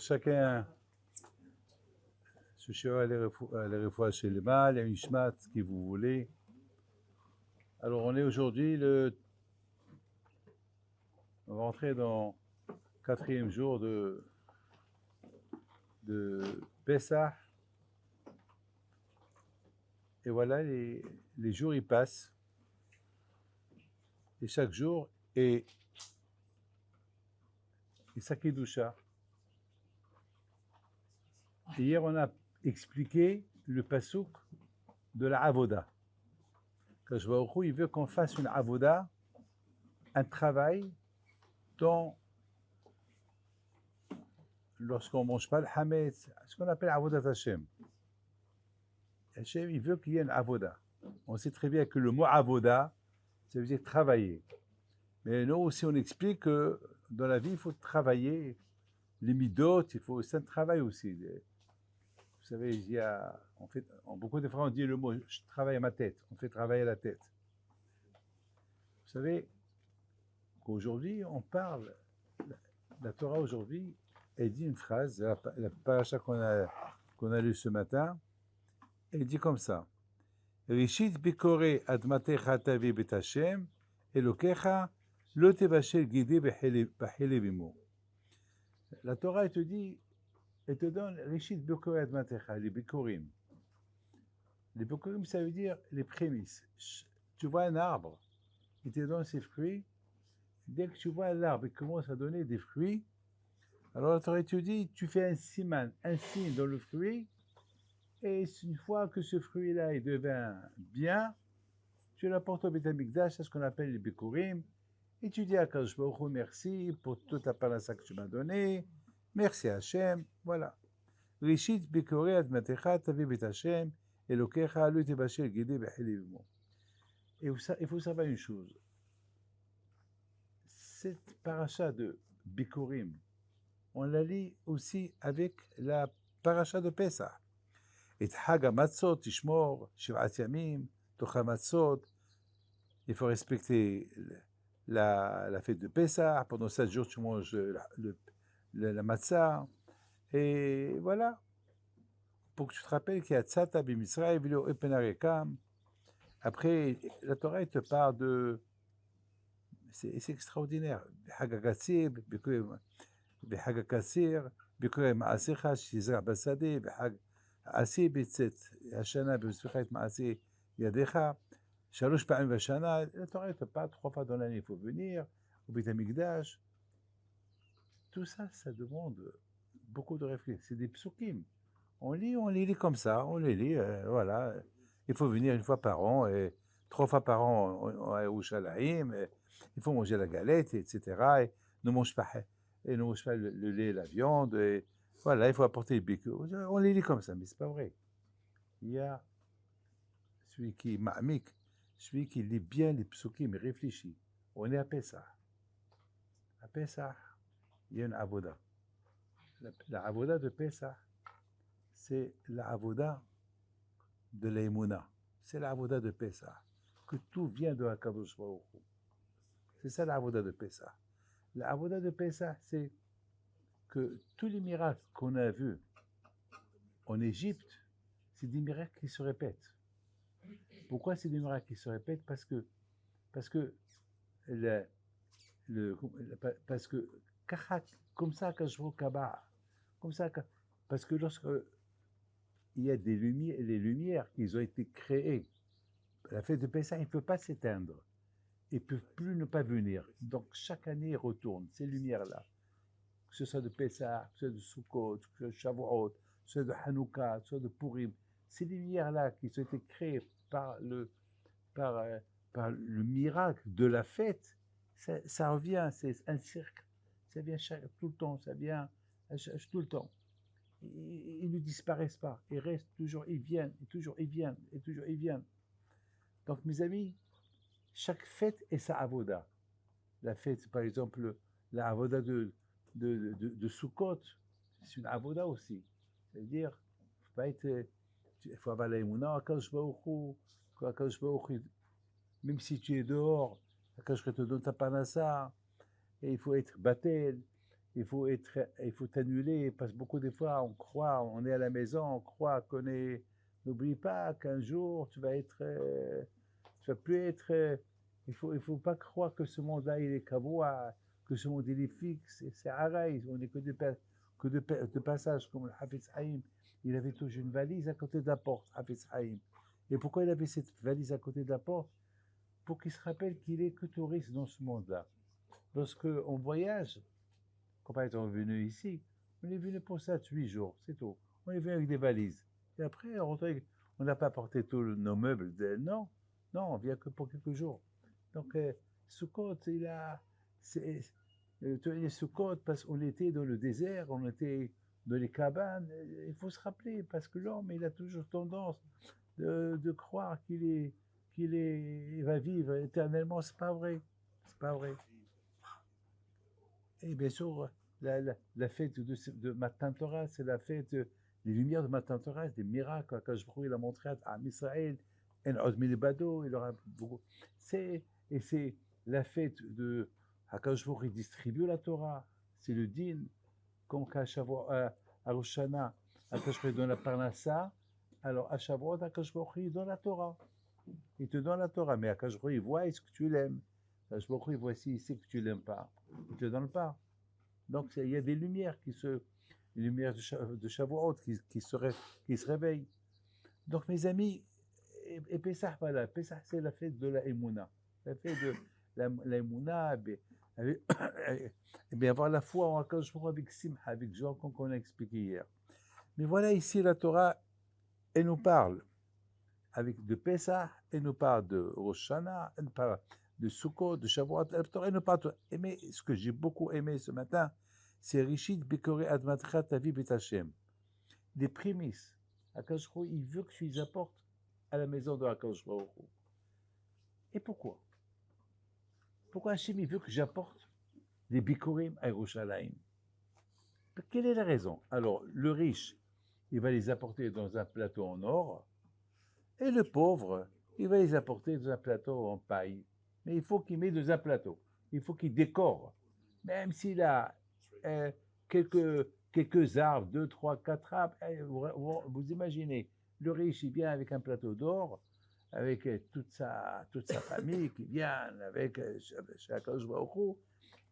chacun, ce cheval les refoua chez les mâles, une shmat, ce que vous voulez. Alors on est aujourd'hui on va rentrer dans le 4e jour de Pessah. Et voilà, les jours ils passent. Et chaque jour est sa kedusha. Hier on a expliqué le pasuk de la avoda. Kadosh Baruch Hu, il veut qu'on fasse une avoda, un travail dont, lorsqu'on ne mange pas le hametz, ce qu'on appelle avodat Hashem. Hashem, il veut qu'il y ait une avoda. On sait très bien que le mot avoda, ça veut dire travailler. Mais nous aussi, on explique que dans la vie, il faut travailler. Les midot, il faut un travail aussi. Vous savez, beaucoup de fois, on dit le mot « je travaille à ma tête », on fait travailler la tête. Vous savez qu'aujourd'hui, on parle, la Torah aujourd'hui, elle dit une phrase, la paracha qu'on a lue ce matin, elle dit comme ça « Rishit bikore admatecha tavi bet Hashem, elokecha lo tevashel gidi b'chele bimo » La Torah, elle te dit, elle te donne Rishit bikore admatecha, les bikorim. Les bikorim, ça veut dire les prémices. Tu vois un arbre, il te donne ses fruits. Dès que tu vois l'arbre, il commence à donner des fruits. Alors la Torah te dit, tu fais un siman, un signe dans le fruit, et une fois que ce fruit-là il devient bien, tu l'apportes au Beit HaMikdash, c'est ce qu'on appelle les bikurim, et tu dis à Kadosh Baruch Hu, merci pour toute la parnassa que tu m'as donnée, merci Hachem, voilà. Rishit bikore admatecha tavi bet Hashem, elokecha lo tebashel gidi b'chele bimo. Et il faut savoir une chose. Cette paracha de Bikurim, on la lit aussi avec la paracha de Pesach. Et Chag HaMatzot, Tishmor, Shiv'at Yamim, Toch HaMatzot. Il faut respecter la fête de Pesach. Pendant 7 jours, tu manges la matzah. Et voilà. Pour que tu te rappelles qu'il y a Tzata b'Misraël, Vilo Epenarekam. Après, la Torah, elle te parle de. C'est extraordinaire. Chag HaKatzir, בחג הקציר, ביקורי מעשיך שיזרע בשדה, בחג העשי בצאת השנה בספיחה את מעשי ידיך, 3 פעמים בשנה, התורה te parle 3 fois dans l'année, il faut venir au Beit HaMikdash. Tout ça, ça demande beaucoup de réflexion. C'est des psukim. On les lit comme ça, on les lit, voilà. Il faut venir 1 fois par an, et 3 fois par an à Yerushalayim, il faut manger la galette, etc. Et ne mange pas. Et ne mange pas le lait et la viande, et voilà, il faut apporter le biku. On les lit comme ça, mais c'est pas vrai. Il y a celui qui est ma'amik, celui qui lit bien les psukim, il réfléchit. On est à Pessah. À Pessah, il y a une avoda. La avoda de Pessah, c'est la avoda de l'Emouna. C'est la avoda de Pessah. Que tout vient de Hakadosh Baruch Hu. C'est ça la avoda de Pessah. La avoda de Pessah, c'est que tous les miracles qu'on a vus en Égypte, c'est des miracles qui se répètent. Pourquoi c'est des miracles qui se répètent? Parce que comme ça, comme ça, parce que lorsque il y a les lumières qui ont été créées, la fête de Pessah, il ne peut pas s'éteindre. Ils ne peuvent plus ne pas venir. Donc chaque année, ils retournent, ces lumières-là. Que ce soit de Pessah, que ce soit de Sukkot, que ce soit de Shavuot, que ce soit de Hanouka, que ce soit de Purim. Ces lumières-là qui ont été créées par le miracle de la fête, ça revient, c'est un cercle. Ça vient tout le temps, ça vient tout le temps. Ils ne disparaissent pas, ils restent toujours, ils viennent, et toujours ils viennent, et toujours ils viennent. Donc mes amis, chaque fête est sa avoda. La fête, par exemple, la avoda de Sukkot, c'est une avoda aussi. C'est-à-dire, il faut avoir la émouna, Akadosh Baruch Hu, même si tu es dehors, Akadosh te donne ta parnassa, et il faut être batel, il faut t'annuler, parce que beaucoup de fois, on croit, on est à la maison, on croit qu'on est... N'oublie pas qu'un jour, tu vas plus être... il faut pas croire que ce monde-là, il est kavoua, que ce monde, il est fixe, c'est araï, on n'est que de passage, comme le Hafiz Haïm. Il avait toujours une valise à côté de la porte, Hafiz Haïm. Et pourquoi il avait cette valise à côté de la porte? Pour qu'il se rappelle qu'il est que touriste dans ce monde-là. Lorsqu'on voyage, quand par exemple on est venu ici, on est venu pour 7-8 jours, c'est tout. On est venu avec des valises. Et après, on n'a pas porté tous nos meubles. Non, non, on vient que pour quelques jours. Donc, Sukkot, Sukkot, parce qu'on était dans le désert, on était dans les cabanes. Il faut se rappeler, parce que l'homme, il a toujours tendance de croire il va vivre éternellement. C'est pas vrai. C'est pas vrai. Et bien sûr, la fête de Matan Torah, c'est la fête des lumières de Matan Torah, des miracles que je il a montré à Israël, en Ozmi Bado, il aura beaucoup. C'est la fête de Hakadosh Baruch Hu, il distribue la Torah, c'est le din, comme qu'à Shavuot, à Rosh Hashanah, Hakadosh Baruch Hu donne la Parnassa, alors à Shavuot, Hakadosh Baruch Hu, il donne la Torah. Il te donne la Torah, mais Hakadosh Baruch Hu, il voit est-ce que tu l'aimes. Hakadosh Baruch Hu, il voit s'il sait que tu l'aimes pas, il ne te le donne pas. Donc il y a des lumières les lumières de Shavuot qui se réveillent. Donc mes amis, et Pessah, voilà, Pessah c'est la fête de la Emouna, la fête de la Emouna, et bien avoir la foi en Hakadosh Baruch Hu avec Simha, avec joie comme on a expliqué hier. Mais voilà ici la Torah, elle nous parle de Pessah, elle nous parle de Rosh Hashanah, elle nous parle de Sukkot, de Shavuot, elle nous parle de... Mais ce que j'ai beaucoup aimé ce matin, c'est Rishit Bekore Admatcha Tavi Bet Hashem. Les prémices. Hakadosh Baruch Hu, il veut que tu les apportes à la maison de Hakadosh Baruch Hu. Et pourquoi? Pourquoi Hashem, il veut que j'apporte des Bikurim à Yerushalayim? Quelle est la raison? Alors, le riche, il va les apporter dans un plateau en or, et le pauvre, il va les apporter dans un plateau en paille. Mais il faut qu'il mette dans un plateau. Il faut qu'il décore. Même s'il a quelques arbres, 2, 3, 4 arbres, vous imaginez, le riche, il vient avec un plateau d'or, avec toute sa famille qui vient avec Hakadosh Baruch Hu.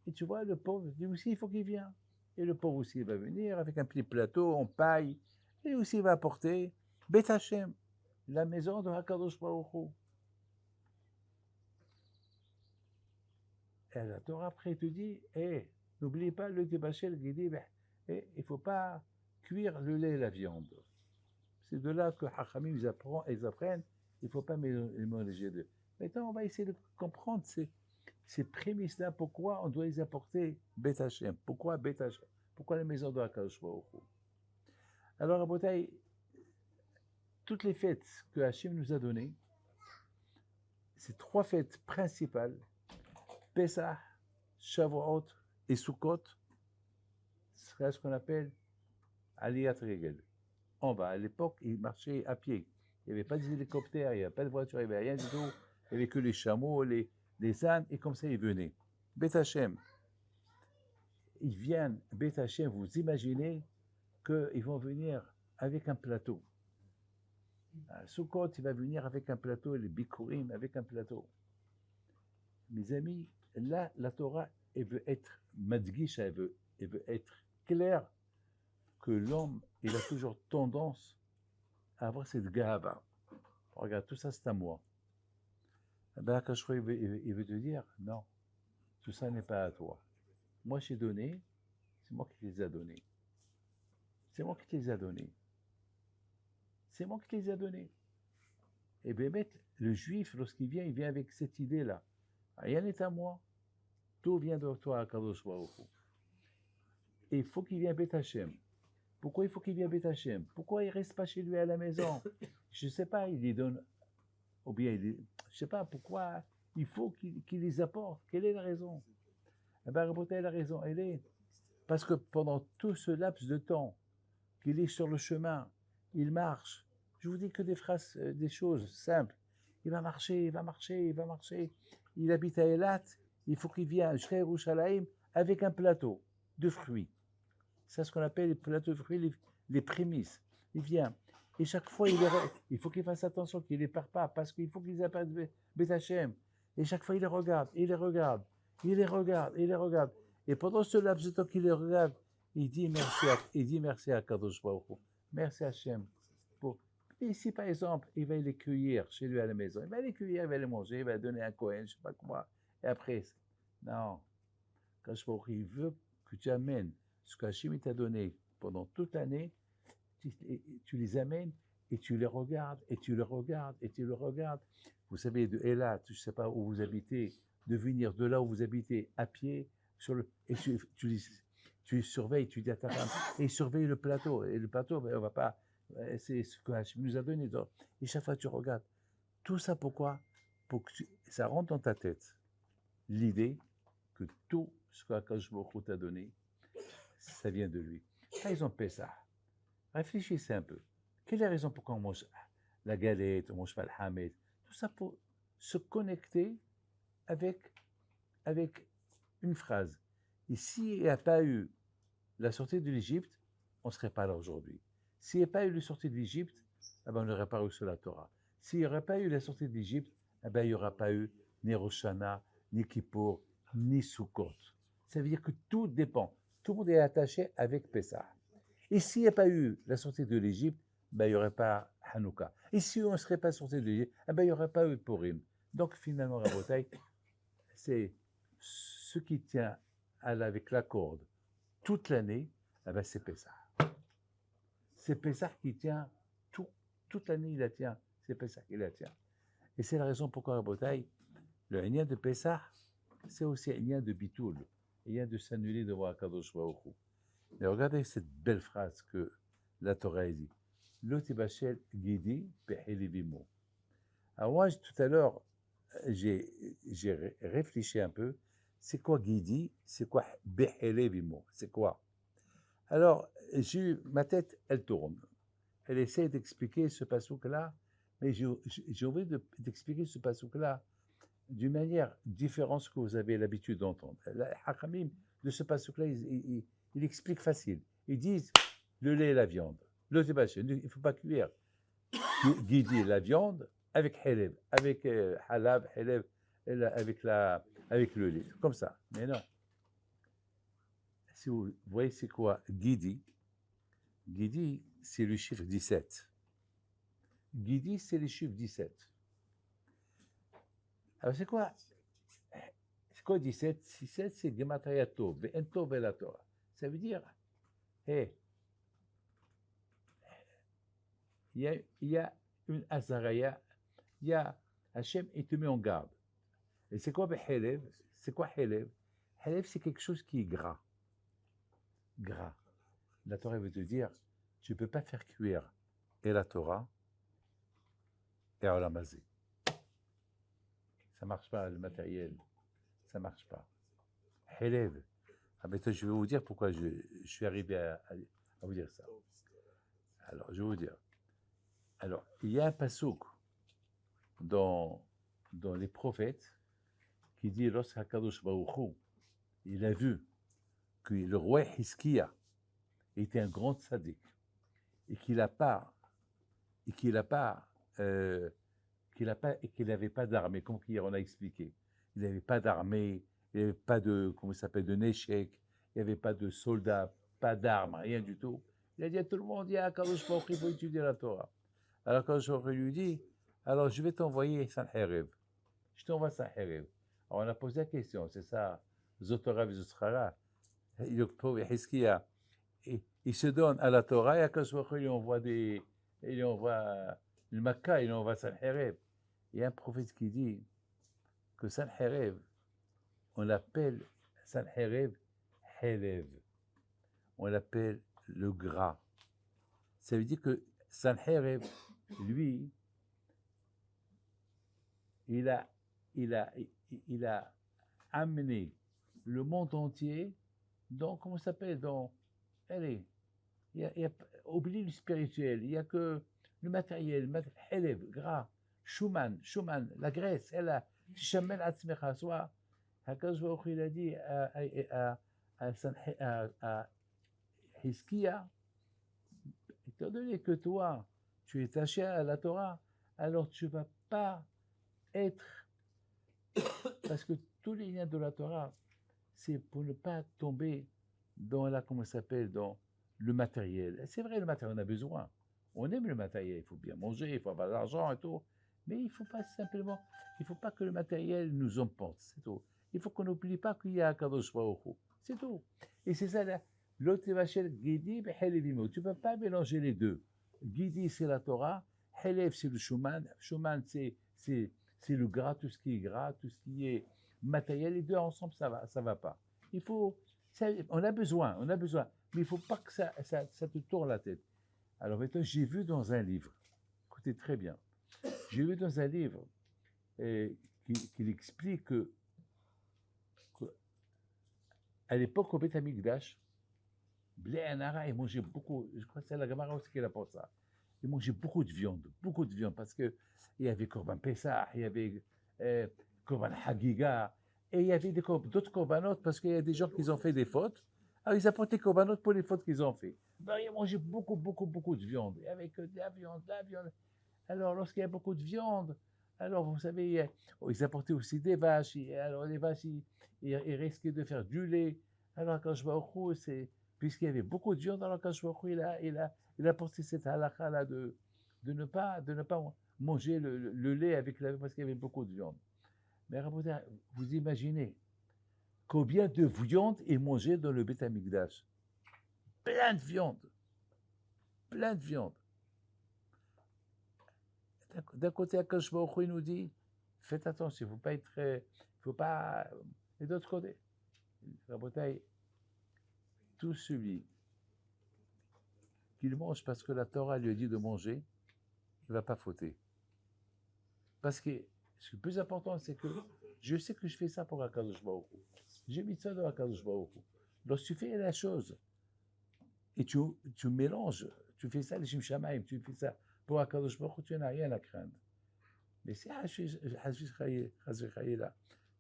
Et tu vois, le pauvre, lui aussi, il faut qu'il vienne. Et le pauvre aussi, il va venir avec un petit plateau en paille. Et aussi, il va apporter Bet Hashem, la maison de Hakadosh Baruch Hu. Et la Torah après te dit, n'oubliez pas le débachel qui dit, il ne faut pas cuire le lait et la viande. C'est de là que Hachamim ils apprennent, il ne faut pas mélanger deux. Maintenant, on va essayer de comprendre ces prémices-là, pourquoi on doit les apporter Bet Hashem. Pourquoi Bet Hashem? Pourquoi la maison de Hakadosh Baruch Hu? Alors, à Botaï, toutes les fêtes que Hashem nous a données, ces 3 fêtes principales, Pesach, Shavuot et Sukkot, serait ce qu'on appelle Aliyat Regel. En bas, à l'époque, ils marchaient à pied. Il n'y avait pas d'hélicoptère, il n'y avait pas de voiture, il n'y avait rien du tout. Il n'y avait que les chameaux, les ânes, et comme ça, ils venaient. Bet Hashem, ils viennent, Bet Hashem, vous imaginez qu'ils vont venir avec un plateau. Sukkot, il va venir avec un plateau, les Bikurim avec un plateau. Mes amis, là, la Torah, elle veut être madgish, elle veut être claire que l'homme, il a toujours tendance à avoir cette gava. Regarde, tout ça, c'est à moi. Ben, Hakadosh Baruch Hu, il veut te dire, non, tout ça n'est pas à toi. Moi, j'ai donné, c'est moi qui les ai donnés. C'est moi qui te les ai donnés. C'est moi qui te les ai donnés. Et bien, le juif, lorsqu'il vient, il vient avec cette idée-là. Rien n'est à moi. Tout vient de toi, Hakadosh Baruch Hu. Et il faut qu'il vienne Bet Hashem. Pourquoi il faut qu'il vienne Bet Hashem? Pourquoi il ne reste pas chez lui à la maison? Je ne sais pas, il les donne, ou bien je ne sais pas pourquoi il faut qu'il les apporte. Quelle est la raison? Eh bien, Rabotai, la raison, elle est parce que pendant tout ce laps de temps qu'il est sur le chemin, il marche. Je vous dis que des phrases, des choses simples. Il va marcher, il va marcher, il va marcher. Il habite à Eilat, il faut qu'il vienne à Yerushalayim avec un plateau. de fruits. C'est ce qu'on appelle les plateaux de fruits, les prémices. Il vient. Et chaque fois, il faut qu'il fasse attention, qu'il ne les perd pas, parce qu'il faut qu'ils appellent Beth Hachem. Et chaque fois, il les regarde, il les regarde, il les regarde, il les regarde. Et pendant ce laps de temps qu'il les regarde, il dit merci à Kadosh Baruch Hu. Merci à Hachem. Et si par exemple, il va les cueillir chez lui à la maison, il va les cueillir, il va les manger, il va donner un Cohen, je ne sais pas quoi. Et après, non. Kadosh Baruch Hu, il veut que tu amènes ce qu'Hachem t'a donné pendant toute l'année, tu les amènes et tu les regardes, et tu le regardes, et tu le regardes. Vous savez, de Elat, je ne sais pas où vous habitez, de venir de là où vous habitez à pied, et tu les surveilles, tu dis à ta femme, et surveille le plateau. Et le plateau, ben, on va pas, c'est ce que Hachem nous a donné. Donc, et chaque fois, tu regardes. Tout ça, pourquoi? Pour que ça rentre dans ta tête. L'idée que tout ce qu'Akadosh Baruch Hu t'a donné, ça vient de lui. Par exemple, Pessah. Réfléchissez un peu. Quelle est la raison pourquoi on mange la galette, on mange pas le hamet? Tout ça pour se connecter avec une phrase. Et s'il n'y a pas eu la sortie de l'Égypte, on ne serait pas là aujourd'hui. S'il n'y a pas eu la sortie de l'Égypte, eh ben on n'aurait pas reçu la Torah. S'il n'y aurait pas eu la sortie de l'Égypte, eh ben il n'y aura pas eu ni Rosh Hashanah, ni Kippour, ni Sukkot. Ça veut dire que tout dépend. Tout le monde est attaché avec Pessah. Et s'il n'y a pas eu la sortie de l'Égypte, ben, il n'y aurait pas Hanouka. Et si on ne serait pas sorti de l'Égypte, ben, il n'y aurait pas eu Purim. Donc finalement, Rabotai, c'est ce qui tient avec la corde toute l'année, ben, c'est Pessah. C'est Pessah qui tient toute l'année, il la tient. C'est Pessah qui la tient. Et c'est la raison pourquoi, Rabotai, le Inyan de Pessah, c'est aussi un Inyan de Bitoul, un Inyan de s'annuler devant Akadosh Baruch Hu. Mais regardez cette belle phrase que la Torah dit. L'otibachel guidi pehelivimo. Alors moi, tout à l'heure, j'ai réfléchi un peu. C'est quoi guidi? C'est quoi behelivimo? C'est quoi? Alors, ma tête, elle tourne. Elle essaie d'expliquer ce pasouk-là, mais j'ai envie d'expliquer ce pasouk-là d'une manière différente de ce que vous avez l'habitude d'entendre. Les Hakamim de ce pasouk-là, il explique facile. Ils disent le lait et la viande. Le tibach, il ne faut pas cuire. Guidi la viande avec halab, avec halab, halab, avec le lait. Comme ça. Mais non. Si vous voyez, c'est quoi Guidi? Guidi, c'est le chiffre 17. Guidi, c'est le chiffre 17. Alors, c'est quoi 17? 17, c'est Gematria Tov, Ve'en Tov la Torah. Ça veut dire, hey, il y a une azaraya, il y a Hachem, il te met en garde. Et c'est quoi Helev? C'est quoi Helev? Helev, c'est quelque chose qui est gras. Gras. La Torah veut te dire, tu ne peux pas faire cuire et la Torah et Olamazé. Ça ne marche pas, le matériel. Ça ne marche pas. Helev. Ah ben, je vais vous dire pourquoi je suis arrivé à vous dire ça. Alors, je vais vous dire. Alors, il y a un pasouk dans les prophètes qui dit lorsqu'Akadosh Baruch Hu, il a vu que le roi Hiskia était un grand tzaddik et qu'il n'avait pas d'armée, comme hier on a expliqué. Il n'avait pas d'armée, il n'avait pas de, comment ça s'appelle, de néchek, il n'y avait pas de soldats, pas d'armes, rien du tout. Il a dit à tout le monde, il y a Akadosh Baruch Hu, il faut étudier la Torah. Alors Akadosh Baruch Hu lui dit, alors je vais t'envoyer Sanherib. Je t'envoie Sanherib. Alors on a posé la question, c'est ça, Zotora Vizotrara. Le pauvre Hiskia, il se donne à la Torah et Akadosh Baruch Hu il envoie le Makkah, il envoie Sanherib. Il y a un prophète qui dit que Sanherib, on l'appelle Sanherib Helev. On l'appelle le gras. Ça veut dire que Sanherib, lui, il a amené le monde entier dans, comment ça s'appelle, dans, allez, oublie le spirituel, il n'y a que le matériel, Helev, gras, Schumann, la Grèce, elle a, Shamel Atzmecha, soit, Hakadosh Baruch Hu, il a dit à à Hiskia, étant donné que toi, tu es attaché à la Torah, alors tu ne vas pas être, parce que tous les liens de la Torah, c'est pour ne pas tomber dans comment ça s'appelle, dans le matériel. C'est vrai, le matériel, on a besoin. On aime le matériel, il faut bien manger, il faut avoir de l'argent et tout. Mais il ne faut pas simplement, il ne faut pas que le matériel nous emporte, c'est tout. Il faut qu'on n'oublie pas qu'il y a un Kadosh Baruch Hu, c'est tout. Et c'est ça, l'autre Vachel Guidi, Helevimo. Tu ne peux pas mélanger les deux. Guidi, c'est la Torah, Helev, c'est le Shuman. Shuman, c'est le gras, tout ce qui est gras, tout ce qui est matériel. Les deux ensemble, ça va pas. Il faut, on a besoin, mais il ne faut pas que ça te tourne la tête. Alors maintenant, j'ai vu dans un livre, écoutez très bien, j'ai vu dans un livre qu'il explique qu'à l'époque, au Beth Amikdash, Blé Anara, il mangeait beaucoup, je crois que c'est la Gemara aussi qui apporte ça, il mangeait beaucoup de viande, parce qu'il y avait Korban Pessah, il y avait Korban Hagiga, et il y avait d'autres Korbanot, parce qu'il y a des gens qui ont fait des fautes, alors ils apportaient Korbanot pour les fautes qu'ils ont fait. Ben, ils mangeaient beaucoup de viande, et avec de la viande. Alors, lorsqu'il y a beaucoup de viande, alors vous savez, ils apportaient aussi des vaches, et alors les vaches, ils risquaient de faire du lait. Alors, quand je vois au coup, puisqu'il y avait beaucoup de viande, alors quand je vois au coup, il a porté cette halakha-là de ne pas manger le lait avec parce qu'il y avait beaucoup de viande. Mais vous imaginez combien de viande est mangée dans le Beth Amikdash? Plein de viande. Plein de viande. D'un côté, Akash Baruch Hu, il nous dit, faites attention, il ne faut pas être, il faut pas. Et d'autre côté, Rabotai, tout celui qui mange parce que la Torah lui a dit de manger, il ne va pas fauter. Parce que ce qui est plus important, c'est que je sais que je fais ça pour Akadosh Baruch Hu. J'ai mis ça dans Akadosh Baruch Hu. Lorsque tu fais la chose et tu mélanges, tu fais ça, les Shim Shamaim, tu fais ça pour Akadosh Baruch Hu, tu n'as rien à craindre. Mais si là,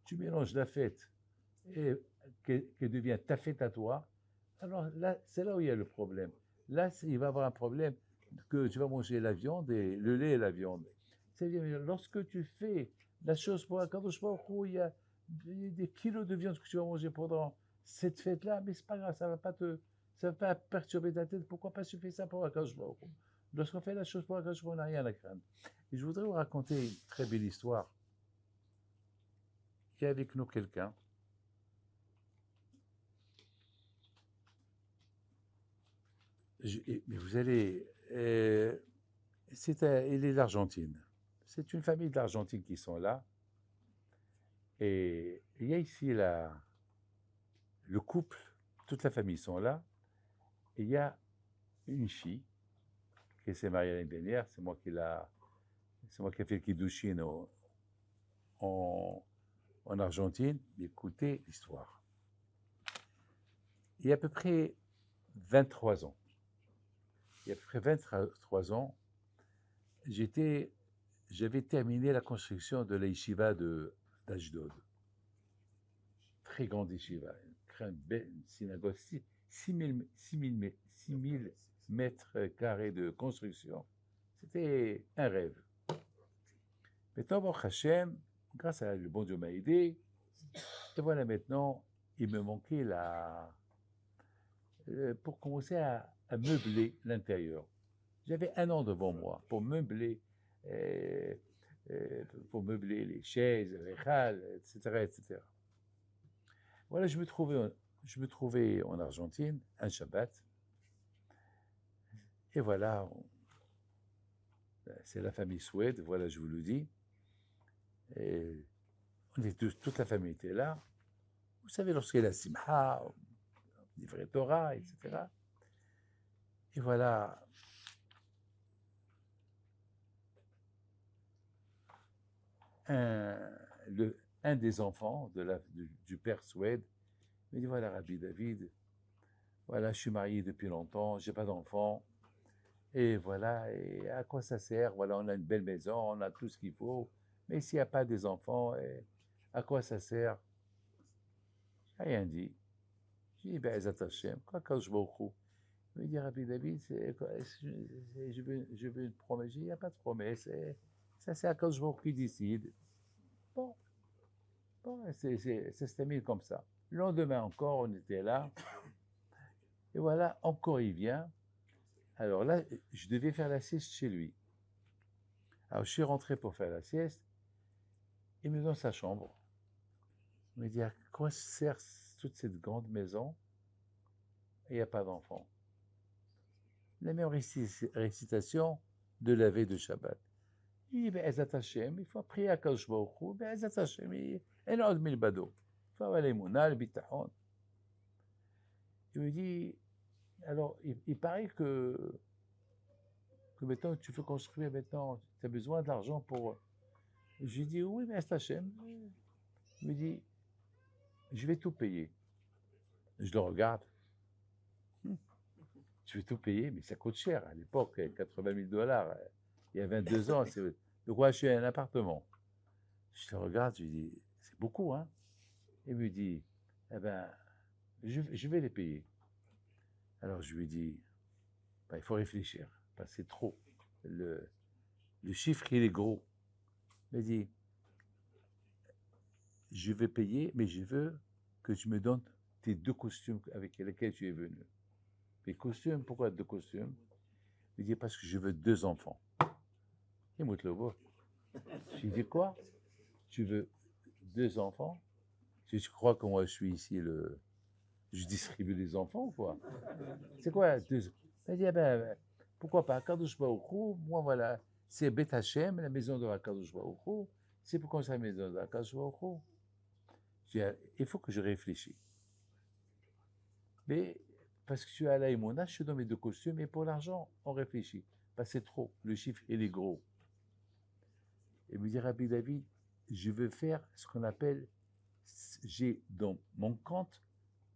tu mélanges la fête et qu'elle devient ta fête à toi, alors là, c'est là où il y a le problème. Là, il va y avoir un problème que tu vas manger la viande et le lait et la viande. C'est-à-dire, lorsque tu fais la chose pour Akadosh Baruch Hu, il y a des kilos de viande que tu vas manger pendant cette fête-là, mais c'est pas grave, ça va pas perturber ta tête. Pourquoi pas tu fais ça pour Akadosh Baruch Hu? Lorsqu'on fait la chose pour Akadosh Baruch Hu, on n'a rien à craindre. Et je voudrais vous raconter une très belle histoire. Il y a avec nous quelqu'un. Mais vous allez. Il est d'Argentine. C'est une famille d'Argentine qui sont là. Et il y a ici le couple, toute la famille sont là. Et il y a une fille qui s'est mariée l'année dernière. C'est moi qui ai fait le Kiddushin en Argentine. Écoutez l'histoire. Il y a à peu près 23 ans. Il y a à peu près 23 ans, j'avais terminé la construction de la yeshiva d'Ashdod. Très grande yeshiva, une belle synagogue, 6000 mètres carrés de construction. C'était un rêve. Mais Baruch Hashem, grâce à le bon Dieu m'a aidé, et voilà maintenant, il me manquait pour commencer à meubler l'intérieur. J'avais un an devant moi pour meubler les chaises, les halles, etc., etc. Voilà, je me trouvais en Argentine, un Shabbat, et voilà, c'est la famille Suède, voilà, je vous le dis, et toute la famille était là. Vous savez, lorsqu'il y a la Simha, livret Torah, etc. Et voilà, un des enfants du père Suède me dit, voilà, Rabbi David, voilà, je suis marié depuis longtemps, j'ai pas d'enfant, et voilà, et à quoi ça sert? Voilà, on a une belle maison, on a tout ce qu'il faut, mais s'il n'y a pas des enfants, à quoi ça sert? J'ai rien dit. Je dis, ben, Ezat Hashem, quoi, quand je vais au coup. Il me dit, Rabbi David, je veux une promesse. Je dis, il n'y a pas de promesse. Ça, c'est à cause de qui décide. Bon, ça se termine comme ça. Le lendemain encore, on était là. Et voilà, encore il vient. Alors là, je devais faire la sieste chez lui. Alors je suis rentré pour faire la sieste. Il me met dans sa chambre. Il me dit, à quoi sert toute cette grande maison et il n'y a pas d'enfant? La même récitation de la veille de Shabbat. Il dit, Be'ezat Hashem, il faut prier à Kadosh Baruch Hu, Be'ezat Hashem, et non, mil bado. Il faut avoir l'émouna, le bitachon. Il me dit, alors, il paraît que maintenant, tu veux construire maintenant, tu as besoin d'argent pour... Je lui dis, oui, Be'ezat Hashem. Il me dit, je vais tout payer. Je le regarde. Je vais tout payer, mais ça coûte cher. À l'époque, 80 000 $, il y a 22 ans, c'est de quoi acheter un appartement. Je le regarde, je lui dis, c'est beaucoup, hein? Il me dit, eh ben, je vais les payer. Alors je lui dis, ben, il faut réfléchir, parce que c'est trop. Le chiffre, il est gros. Il me dit, je vais payer, mais je veux que tu me donnes tes 2 costumes avec lesquels tu es venu. Les costumes, pourquoi 2 costumes? Il me dit, parce que je veux 2 enfants. Il me dit, je lui dis, quoi? Tu veux 2 enfants? Tu crois que moi je suis ici je distribue les enfants ou quoi? C'est quoi 2? Il dit, ben, pourquoi pas? Kadosh Baruch Hu, moi voilà, c'est Bet Hashem, la maison de Kadosh Baruch Hu, c'est pour construire la maison de Kadosh Baruch Hu. Je dis, il faut que je réfléchisse. Mais parce que tu as la Emouna, je te donne mes 2 costumes, et pour l'argent, on réfléchit. Parce que c'est trop, le chiffre il est gros. Et me dit Rabbi David, je veux faire ce qu'on appelle, j'ai dans mon compte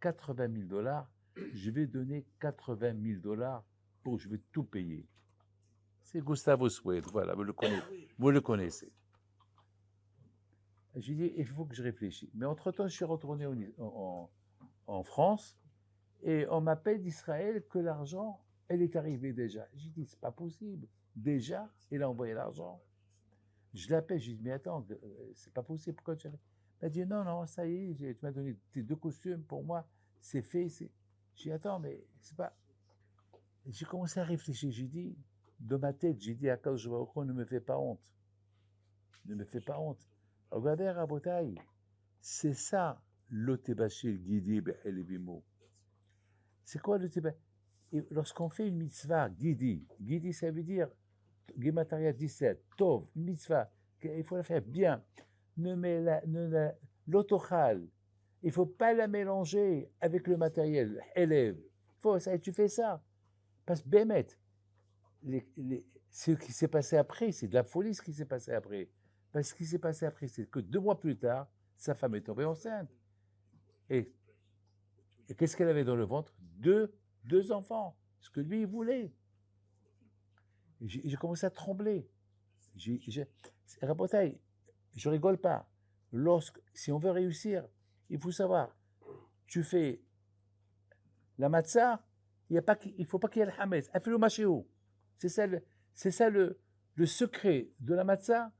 80 000 $, je vais donner 80 000 $ pour, je vais tout payer. C'est Gustavo Swed, voilà, vous le connaissez. Je lui dis, il faut que je réfléchisse. Mais entre-temps, je suis retourné en France et on m'appelle d'Israël que l'argent, elle est arrivée déjà. J'ai dit, c'est pas possible. Déjà, il a envoyé l'argent. Je l'appelle, je lui dis, mais attends, c'est pas possible, pourquoi tu as... Il m'a dit, non, ça y est, tu m'as donné tes 2 costumes, pour moi, c'est fait. J'ai dit, attends, mais c'est pas... J'ai commencé à réfléchir, j'ai dit, dans ma tête, j'ai dit, à Kadosh Baruch Hu, ne me fais pas honte. Ne me fais pas honte. Regardez, Rabotai, c'est ça, l'otébachil guidi be'elevimo. C'est quoi l'otébachil? Lorsqu'on fait une mitzvah, guidi, ça veut dire, Gemataria 17, Tov, une mitzvah, il faut la faire bien. L'autochal, il ne faut pas la mélanger avec le matériel, élève. Tu fais ça. Parce que Bémet, ce qui s'est passé après, c'est de la folie ce qui s'est passé après. Parce que ce qui s'est passé après, c'est que 2 mois plus tard, sa femme est tombée enceinte. Et qu'est-ce qu'elle avait dans le ventre? 2 enfants. Ce que lui, il voulait. J'ai commencé à trembler. Rabotai, je rigole pas. Si on veut réussir, il faut savoir, tu fais la matzah, il ne faut pas qu'il y ait le hametz. C'est ça le secret de la matzah,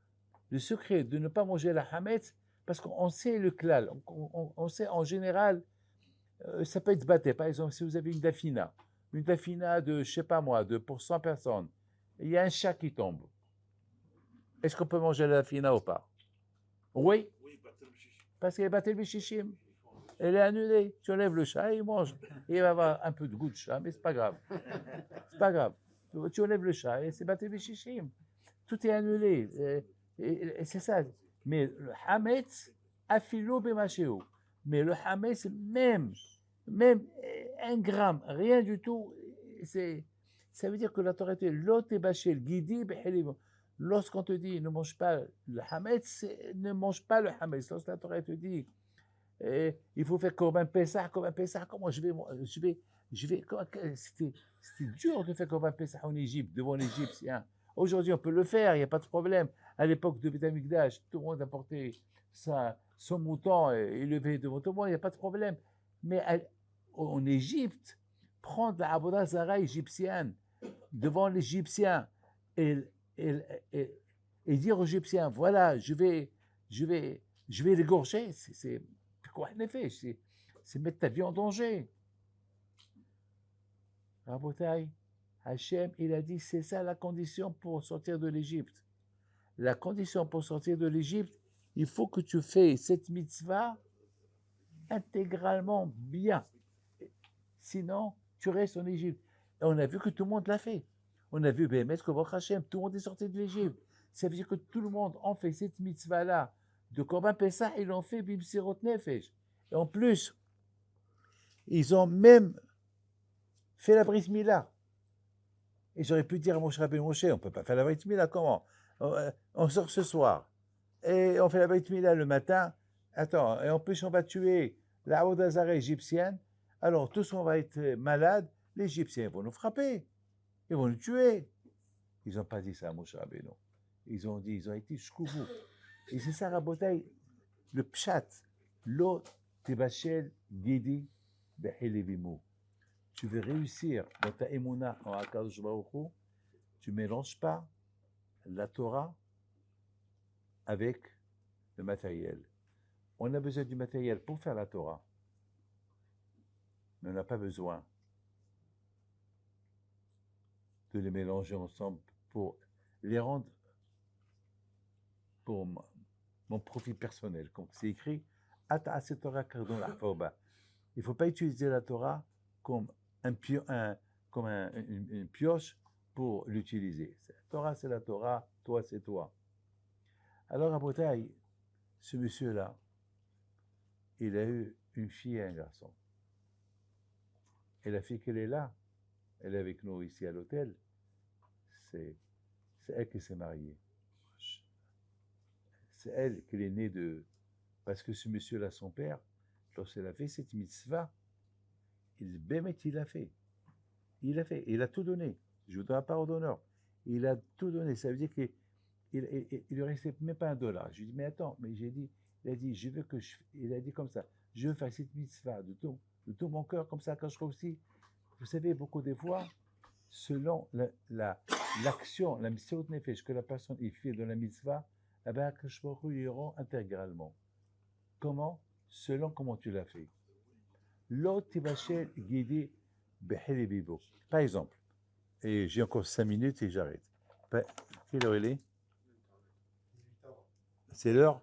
le secret de ne pas manger la hametz, parce qu'on sait le klal, on sait en général, ça peut être batté. Par exemple, si vous avez une dafina de, je sais pas moi, pour 100 personnes, il y a un chat qui tombe. Est-ce qu'on peut manger la dafina ou pas? Oui, parce qu'elle est batté le bichichim. Elle est annulée. Tu enlèves le chat, il mange. Il va avoir un peu de goût de chat, mais c'est pas grave. C'est pas grave. Tu enlèves le chat et c'est batté bichichim. Tout est annulé. Et c'est ça. Mais le hametz, afilo bemachéo. Mais le hametz, même 1 gramme, rien du tout, ça veut dire que la Torah dit l'ot et bachel guidi behelim. Lorsqu'on te dit ne mange pas le hametz, ne mange pas le hametz. Lorsque la Torah te dit il faut faire Korban Pessah, comment je vais, c'était dur de faire Korban Pessah en Égypte, devant l'Égyptien. Aujourd'hui, on peut le faire, il n'y a pas de problème. À l'époque de Beth Amikdash, tout le monde apportait son mouton élevé devant tout le monde, il n'y a pas de problème. Mais en Égypte, prendre la Avodah Zara égyptienne devant l'Égyptien et, et, et, et dire aux Égyptiens, voilà, je vais l'égorger, c'est quoi en effet, c'est mettre ta vie en danger. Rabotai, Hachem, il a dit, c'est ça la condition pour sortir de l'Égypte. La condition pour sortir de l'Égypte, il faut que tu fais cette mitzvah intégralement bien. Sinon, tu restes en Égypte. Et on a vu que tout le monde l'a fait. On a vu, Béhémet, que Baruch Hashem, tout le monde est sorti de l'Égypte. Ça veut dire que tout le monde a fait cette mitzvah-là de Korban Pessah, ils l'ont fait Bimsirot Nefesh. Et en plus, ils ont même fait la bris Mila. Et j'aurais pu dire à Moshe Rabbeinu, Moshe, on ne peut pas faire la bris Mila, comment? On sort ce soir, et on fait la bris Mila le matin. Attends, et en plus, on va tuer la Avodah Zara égyptienne. Alors, tous on va être malades, les Égyptiens vont nous frapper, ils vont nous tuer. Ils n'ont pas dit ça à Moshe Rabbeinu. Ils ont dit, ils ont été jusqu'au bout. Et c'est ça, Rabotai, le pshat, lo tebachel gidi behelevimu. Tu veux réussir dans ta émouna en Akadosh Baruch Hu, tu ne mélanges pas la Torah avec le matériel. On a besoin du matériel pour faire la Torah, mais on n'a pas besoin de les mélanger ensemble pour les rendre pour mon profit personnel. Comme c'est écrit, Ata Torah Kardon La'Foba. Il ne faut pas utiliser la Torah comme une pioche pour l'utiliser. La Torah, c'est la Torah, toi, c'est toi. Alors, à Bretagne, ce monsieur-là, il a eu une fille et un garçon. Et la fille qu'elle est là, elle est avec nous ici à l'hôtel, c'est elle qui s'est mariée. C'est elle qui est née de... Parce que ce monsieur-là, son père, lorsqu'il a fait cette mitzvah, il l'a fait. Il a fait. Il a tout donné. Je vous donne la parole d'honneur. Il a tout donné. Ça veut dire qu'il ne restait même pas $1. Je lui dis, mais attends, mais il a dit, il a dit comme ça, je veux faire cette mitzvah de tout mon cœur, comme ça, quand je crois aussi. Vous savez, beaucoup des fois, selon l'action, la mission de nefesh que la personne il fait de la mitzvah, eh bien, Akadosh Baruch Hu, il rend intégralement. Comment? Selon comment tu l'as fait. L'autre, il va chez guider Behelebibo. Par exemple, et j'ai encore 5 minutes et j'arrête. Quelle heure il est? C'est l'heure?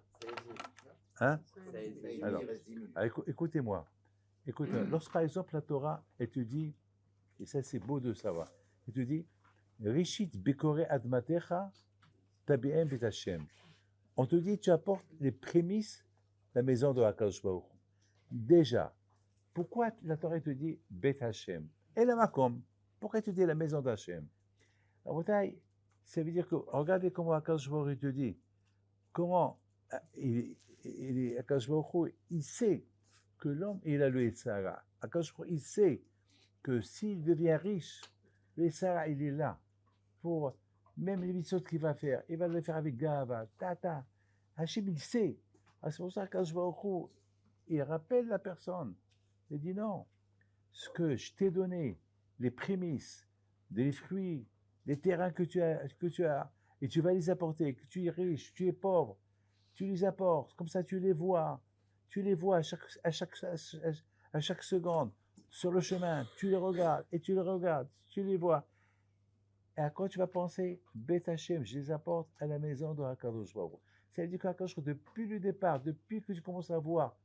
Hein? Alors, écoutez-moi. Lorsque par exemple la Torah, elle te dit, et ça c'est beau de savoir, elle te dit, Rishit Bekore Admatecha Tabiem Bet Hashem. On te dit, tu apportes les prémices de la maison de Akadosh Baruch Hu. Déjà, pourquoi la Torah te dit Bet Hashem? Et la Makom, pourquoi tu dis la maison d'Hachem? Ça veut dire que, regardez comment Akadosh Baruch Hu te dit, comment Akadosh Baruch Hu, il sait que l'homme, il a le Yetzara. Akadosh Baruch Hu, il sait que s'il devient riche, le Yetzara, il est là. Pour même les mitzvot qu'il va faire, il va le faire avec Gava, Tata. Hachem, il sait. C'est pour ça qu'Akadosh Baruch Hu, il rappelle la personne. Il dit non, ce que je t'ai donné, les prémices, des fruits, les terrains que tu as, et tu vas les apporter, que tu es riche, tu es pauvre, tu les apportes, comme ça tu les vois à chaque seconde, sur le chemin, tu les regardes, et tu les regardes, tu les vois. Et à quoi tu vas penser? Bet Hashem, je les apporte à la maison de Hakadosh Baruch Hu. Ça veut dire qu'Hakadosh Baruch Hu, depuis le départ, depuis que tu commences à voir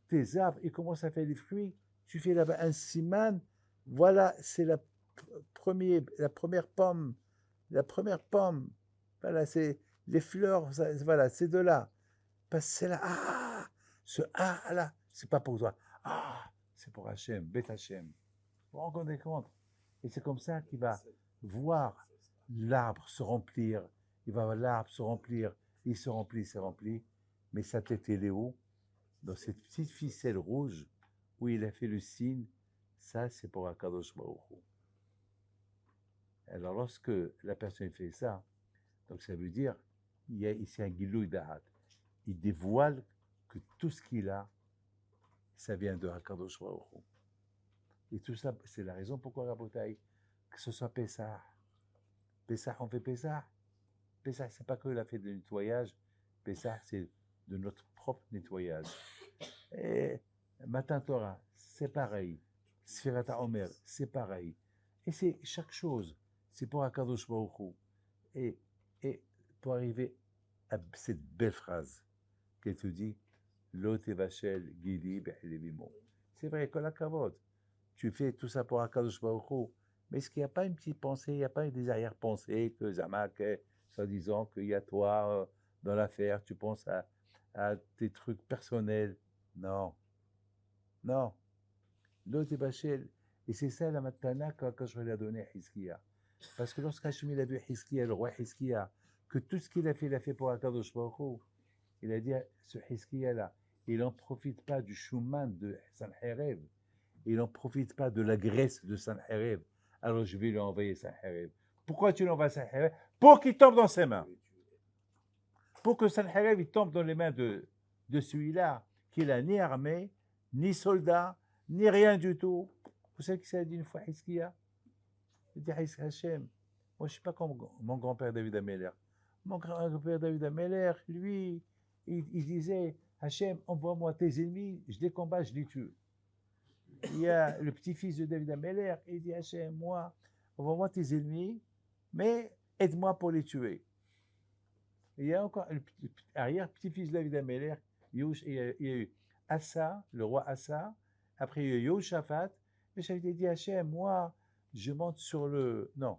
tes arbres, ils commencent à faire des fruits, tu fais là-bas un siman, voilà, c'est la première pomme, voilà, c'est les fleurs, voilà, c'est de là. Parce que c'est là, ce là, c'est pas pour toi, c'est pour Hachem, Bet Hachem. Vous vous rendez compte? Et c'est comme ça qu'il va voir l'arbre se remplir, il va voir l'arbre se remplir, il se remplit, mais sa tête elle est où? Dans cette petite ficelle rouge où il a fait le signe, ça c'est pour Akadosh Baruch Hu. Alors lorsque la personne fait ça, donc ça veut dire il y a ici un Gilouï Da'at. Il dévoile que tout ce qu'il a, ça vient de Akadosh Baruch Hu. Et tout ça, c'est la raison pourquoi Rabotaï, que ce soit Pessah. Pessah, on fait Pessah. Pessah, c'est pas que la fête de nettoyage. Pessah, c'est de notre propre nettoyage. Et Matin Torah, c'est pareil. Sfirata Omer, c'est pareil. Et c'est chaque chose, c'est pour Akadosh Baruch Hu. Et, et pour arriver à cette belle phrase qu'elle te dit, Lo tevachel gidi be'elevimo. C'est vrai, kol hakavod. Tu fais tout ça pour Akadosh Baruch Hu. Mais est-ce qu'il n'y a pas une petite pensée, il n'y a pas des arrière-pensées que Zamak, soi-disant qu'il y a toi dans l'affaire, tu penses à tes trucs personnels? Non, non. L'autre est Bachel. Et c'est ça la matana quand je lui ai donné à Hizkiya. Parce que lorsqu'Hachem il a vu Hizkiya, le roi Hizkiya, que tout ce qu'il a fait, il a fait pour Akadosh Baruch Hu, il a dit à ce Hizkiya-là, il n'en profite pas du Shuman de Sanherev, il n'en profite pas de la graisse de Sanherev, alors je vais lui envoyer Sanherev. Pourquoi tu l'envoies Sanherev? Pour qu'il tombe dans ses mains. Pour que Sanherev il tombe dans les mains de celui-là, qui n'a ni armée, ni soldat, ni rien du tout. Vous savez qui ça a dit une fois Hizkiya? Il dit Hachem, moi je ne suis pas comme mon grand-père David Ameller. Mon grand-père David Ameller, lui, il disait Hachem, envoie-moi tes ennemis, je les combats, je les tue. Il y a le petit-fils de David Ameller, il dit Hachem, moi, envoie-moi tes ennemis, mais aide-moi pour les tuer. Et il y a encore le arrière-petit-fils de David Ameller, il y a eu Assa, le roi Assa, après il y a eu Yoshaphat, mais j'avais dit Hachem, moi, je monte sur le. Non.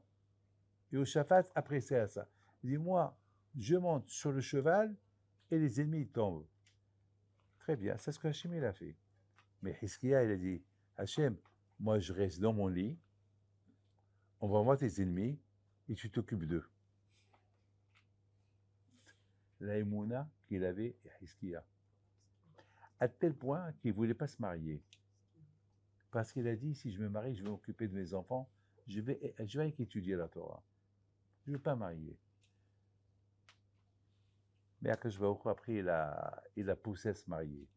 Yoshaphat, après c'est Assa. Il dit moi, je monte sur le cheval et les ennemis tombent. Très bien, c'est ce que Hachem il a fait. Mais Hizkiya, il a dit Hachem, moi je reste dans mon lit, on va voir tes ennemis et tu t'occupes d'eux. La émouna qu'il avait, Hizkiya. À tel point qu'il ne voulait pas se marier. Parce qu'il a dit, si je me marie, je vais m'occuper de mes enfants, je vais étudier la Torah. Je ne veux pas marier. Mais Akash Baruch Hu, après, il a poussé à se marier.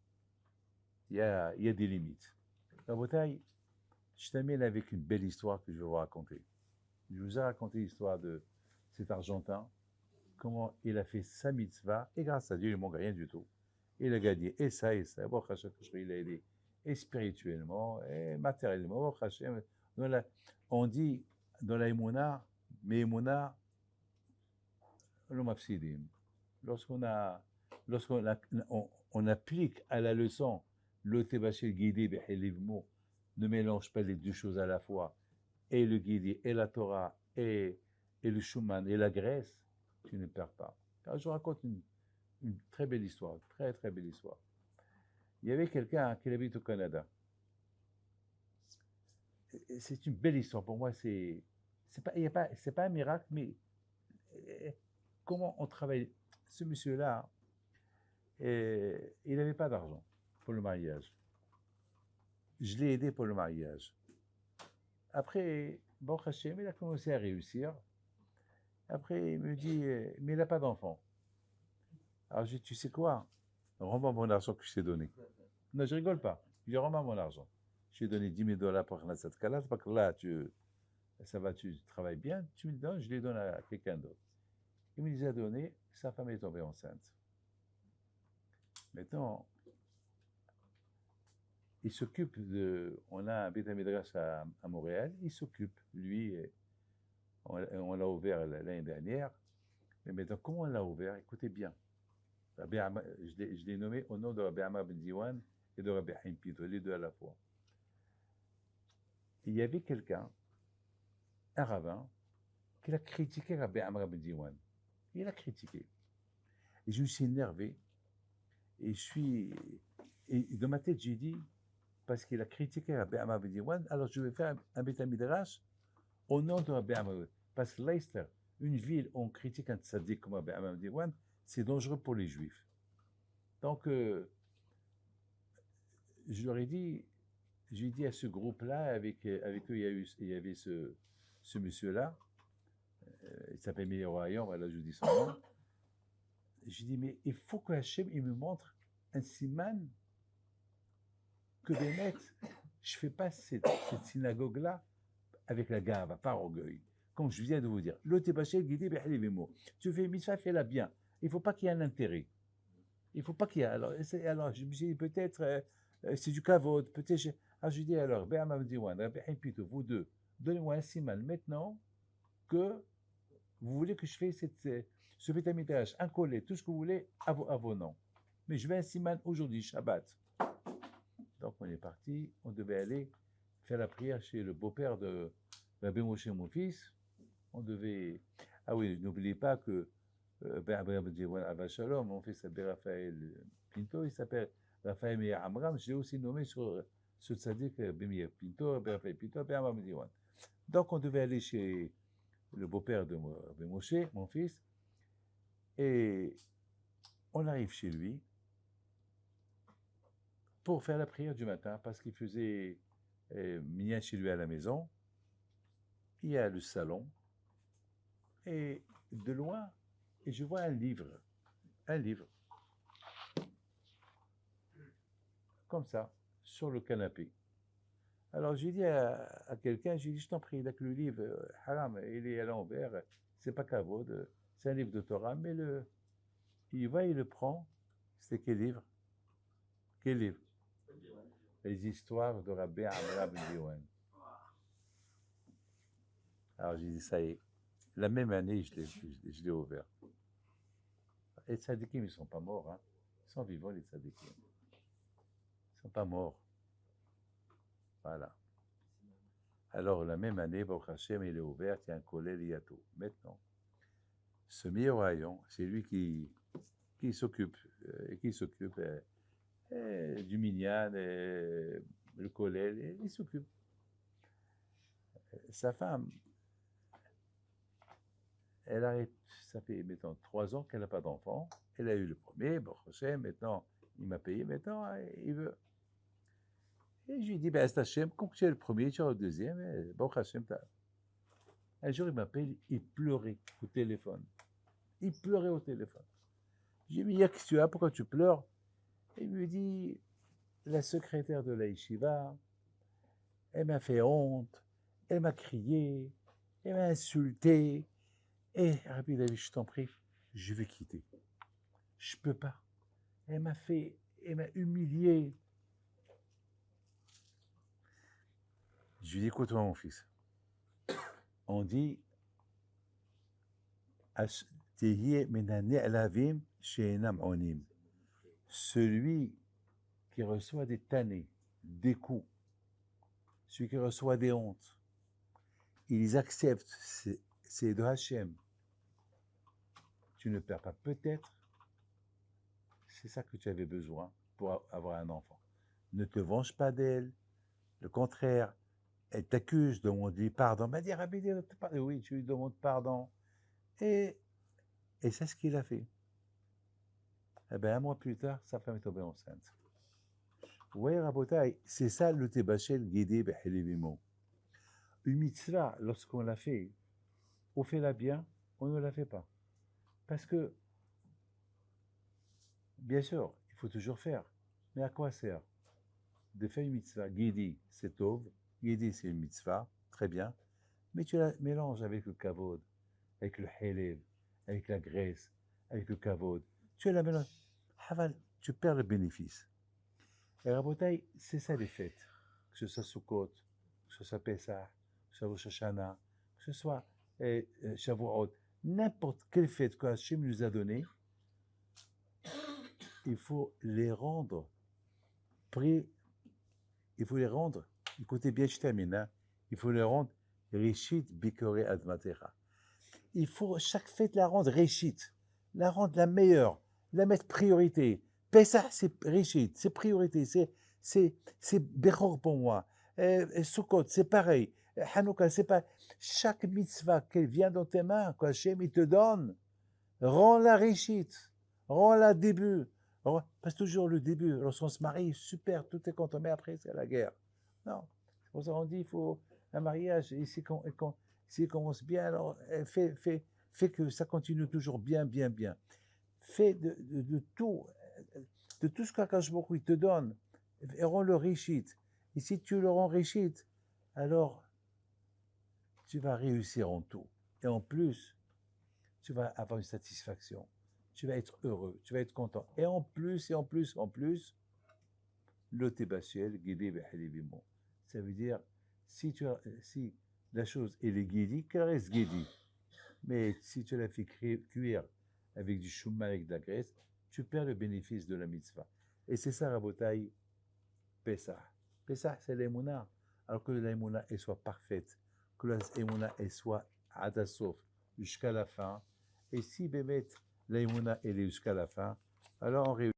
Il y a des limites. Rabotai, je termine avec une belle histoire que je vais vous raconter. Je vous ai raconté l'histoire de cet Argentin, comment il a fait sa mitzvah, et grâce à Dieu, il ne manque rien du tout. Il a gagné et ça, bon, il a aidé, et spirituellement, et matériellement. On dit dans la Emouna, mais Emouna, l'homme mafsidim. Lorsqu'on applique à la leçon le tebachel guidé, ne mélange pas les deux choses à la fois, et le guidé, et la Torah, et le Shuman, et la Grèce, tu ne perds pas. Alors, je vous raconte une très belle histoire, très très belle histoire. Il y avait quelqu'un qui habite au Canada. C'est une belle histoire. Pour moi, c'est pas un miracle, mais comment on travaille. Ce monsieur-là, il n'avait pas d'argent pour le mariage. Je l'ai aidé pour le mariage. Après, bon, Hachem, il a commencé à réussir. Après, il me dit, mais il n'a pas d'enfant. Alors, je dis, tu sais quoi? Rends-moi mon argent que je t'ai donné. Non, je rigole pas. Je dis, rends-moi mon argent. Je lui ai donné 10 000 dollars pour cette cas-là. C'est pas que là, tu travailles bien, tu me le donnes, je les donne à quelqu'un d'autre. Il me les a donnés, sa femme est tombée enceinte. Maintenant, il s'occupe de. On a un Beth Midrash à Montréal, il s'occupe, lui, on l'a ouvert l'année dernière. Mais maintenant, comment on l'a ouvert? Écoutez bien. Je l'ai nommé au nom de Rabbi Amar Ben Diwan et de Rabbi Haim Pito, les deux à la fois. Il y avait quelqu'un, un rabbin, qui a critiqué Rabbi Amar Ben Diwan. Il a critiqué. Et je me suis énervé. Et dans ma tête, j'ai dit, parce qu'il a critiqué Rabbi Amar Ben Diwan, alors je vais faire un Beth Midrash au nom de Rabbi Amar. Parce que Leicester, une ville où on critique un tzaddik comme Rabbi Amar Ben Diwan, c'est dangereux pour les juifs. Donc, je leur ai dit, j'ai dit à ce groupe-là, avec eux, il y avait ce monsieur-là, il s'appelle Meir, voilà, je vous dis son nom. J'ai dit, mais il faut que Hachem il me montre un siman que Bémet, je ne fais pas cette synagogue-là avec la gave, par orgueil. Comme je viens de vous dire, le tébachel guidé, tu fais mitzvah, fais-la bien. Il ne faut pas qu'il y ait un intérêt. Il ne faut pas qu'il y ait. Alors je me suis dit, peut-être, c'est du kavod, peut-être. Je dis alors, vous deux, donnez-moi un siman maintenant que vous voulez que je fasse ce bétamidrash, un collet, tout ce que vous voulez à vos noms. Mais je vais un siman aujourd'hui, Shabbat. Donc on est parti, on devait aller faire la prière chez le beau-père de Rabbi Moshe, mon fils. On devait... Ah oui, n'oubliez pas que Shalom, mon fils s'appelle Raphaël Pinto, il s'appelle Raphaël Meir Amram, je l'ai aussi nommé sur ce tzaddik Meir Pinto, Raphaël Pinto, Amram Diwan. Donc on devait aller chez le beau-père de Rabbi Moshe, mon fils, et on arrive chez lui pour faire la prière du matin, parce qu'il faisait minyan chez lui à la maison. Il y a le salon, et de loin, et je vois un livre, comme ça, sur le canapé. Alors j'ai dit à quelqu'un, j'ai dit, je t'en prie, là que le livre, haram, il est à l'envers, c'est pas kavod, c'est un livre de Torah, mais il va, il le prend. C'était quel livre? Quel livre? Les histoires de Rabbi Amram ben Diwan. Alors j'ai dit, ça y est, la même année, je l'ai ouvert. Les tzadikim, ils ne sont pas morts, hein. Ils sont vivants, les tzadikim. Ils ne sont pas morts. Voilà. Alors, la même année, Baruch Hashem, il est ouvert, il y a un collège Yato. Maintenant, ce meilleur rayon, c'est lui qui s'occupe du minyan, le collège, il s'occupe. Sa femme, elle arrête, ça fait, mettons, 3 ans qu'elle n'a pas d'enfant. Elle a eu le premier, Baruch Hashem, maintenant, il m'a payé, maintenant, il veut. Et je lui dis, ben, Hachem, quand tu es le premier, tu es le deuxième, Baruch Hashem, un jour, il m'appelle, il pleurait au téléphone. Il pleurait au téléphone. Je lui dis, qu'est-ce que tu as, pourquoi tu pleures? Et il me dit, la secrétaire de la yeshiva, elle m'a fait honte, elle m'a crié, elle m'a insulté. Et Rabbi David, je t'en prie, je vais quitter. Je peux pas. Elle m'a humilié. Je lui dis, écoute-moi, mon fils. On dit, celui qui reçoit des tannées, des coups, celui qui reçoit des hontes, ils acceptent, c'est de Hachem. Tu ne perds pas, peut-être, c'est ça que tu avais besoin pour avoir un enfant. Ne te venge pas d'elle, le contraire, elle t'accuse, demande-lui pardon. Ben, dis, Rabbi, oui, tu lui demandes pardon. Et c'est ce qu'il a fait. Eh bien, 1 mois plus tard, sa femme est tombée enceinte. Oui, Rabotai, c'est ça le Tébachel guidé Behelivimo. Une mitzvah, lorsqu'on l'a fait, on fait la bien, on ne la fait pas. Parce que, bien sûr, il faut toujours faire. Mais à quoi sert de faire une mitzvah? Guidi, c'est tov. Guidi, c'est une mitzvah, très bien. Mais tu la mélanges avec le kavod, avec le helev, avec la graisse, avec le kavod. Tu la mélanges. Tu perds le bénéfice. Et Rabotai, c'est ça les fêtes. Que ce soit Sukkot, que ce soit Pessah, que ce soit Rosh Hashanah, que ce soit Shavuot, n'importe quelle fête que Hachem nous a donnée, il faut les rendre il faut les rendre, écoutez bien, je termine, hein, il faut les rendre Rishit Bikore Admatera. Il faut chaque fête la rendre Rishit, la rendre la meilleure, la mettre priorité. Pessah, c'est Rishit, c'est priorité, c'est Bechor pour moi. Sukkot, c'est pareil. Hanouka, c'est pas. Chaque mitzvah qui vient dans tes mains, que Hachem il te donne, rends-la Rishit, rends-la début. Parce que toujours le début, lorsqu'on se marie, super, tout est content, mais après, c'est la guerre. Non. C'est pour ça qu'on dit, il faut un mariage, et s'il commence bien, alors fait que ça continue toujours bien, bien, bien. Fais de tout ce qu'Akash Baruch Hu te donne, et rends-le richit. Et si tu le enrichis, alors tu vas réussir en tout. Et en plus, tu vas avoir une satisfaction. Tu vas être heureux, tu vas être content. Et en plus, le tébasuel guidé bimo. Ça veut dire, si la chose elle est guidée, qu'elle reste guidée. Mais si tu la fais cuire avec du chouma, avec de la graisse, tu perds le bénéfice de la mitzvah. Et c'est ça, Rabotai, Pessah. Pessah, c'est l'émouna. Alors que l'émouna, elle soit parfaite, que l'émouna, elle soit adasof, jusqu'à la fin. Et si, Bémet, l'émouna, elle est jusqu'à la fin, alors on réussit.